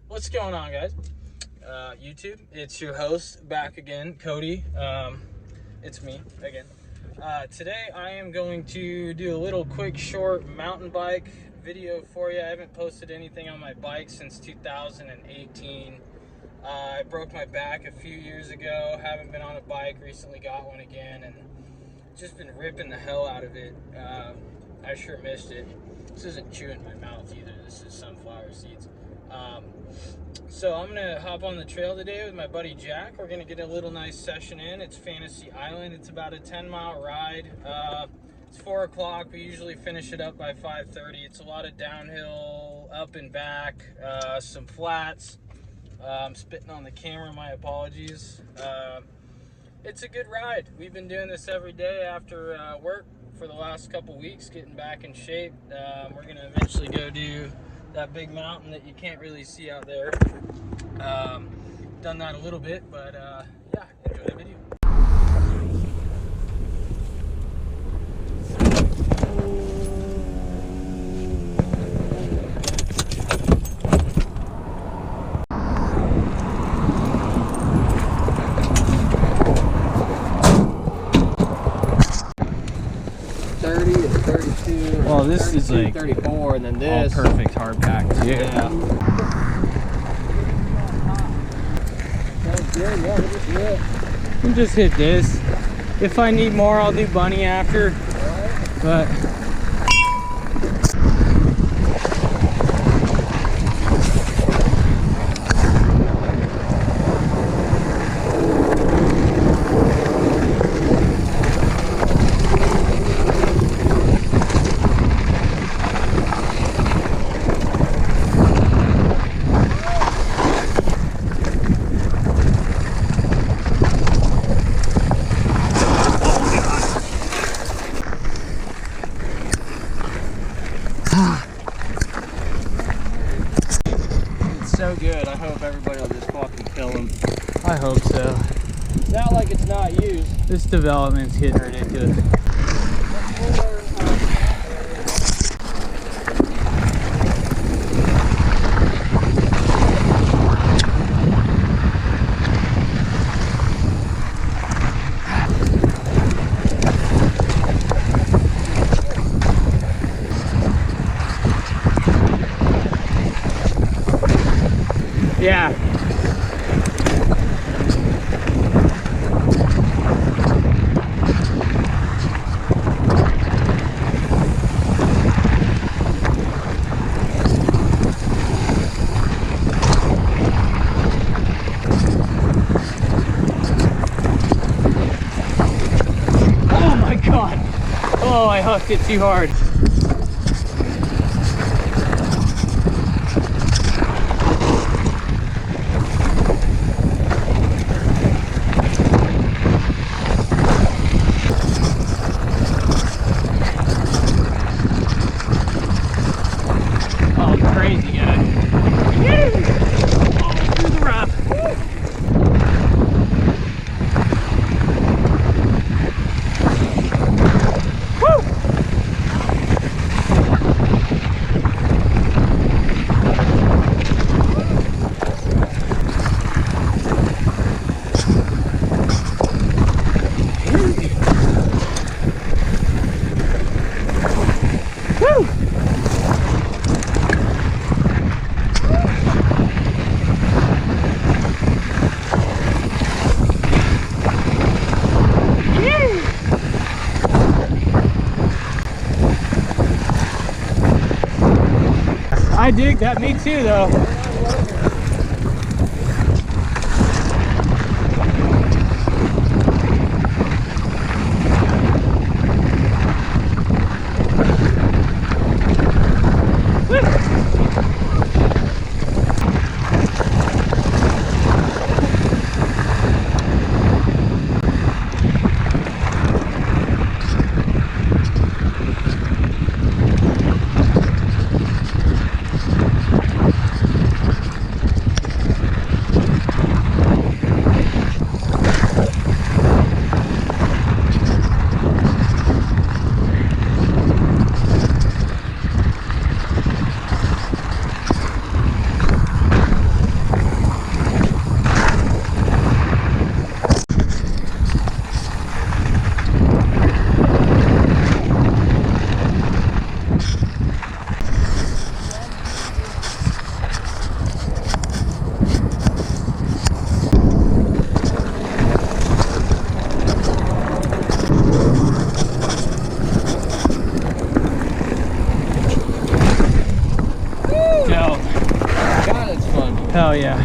What's going on, guys? YouTube, it's your host back again, Cody. It's me again. Today I am going to do a little quick short mountain bike video for you. I haven't posted anything on my bike since 2018. I broke my back a few years ago, haven't been on a bike, recently got one again, and just been ripping the hell out of it. I sure missed it. This isn't chewing my mouth either, this is sunflower seeds. So I'm gonna hop on the trail today with my buddy Jack. We're gonna get a little nice session in. It's Fantasy Island. It's about a 10-mile ride. It's 4 o'clock. We usually finish it up by 5:30. It's a lot of downhill, up and back, some flats. I'm spitting on the camera, my apologies. It's a good ride. We've been doing this every day after work for the last couple weeks, getting back in shape. We're gonna eventually go do that big mountain that you can't really see out there. Done that a little bit, but yeah, enjoy the video. Well, this is like 34, and then this all perfect hard pack too. Yeah. That's good. Yeah, we'll just do it. We'll just hit this. If I need more, I'll do bunny after. But So good. I hope everybody will just fucking kill him. I hope so. It's not like it's not used. This development's getting ridiculous. Yeah. Oh my God. Oh, I hooked it too hard. I dig that, me too though. yeah.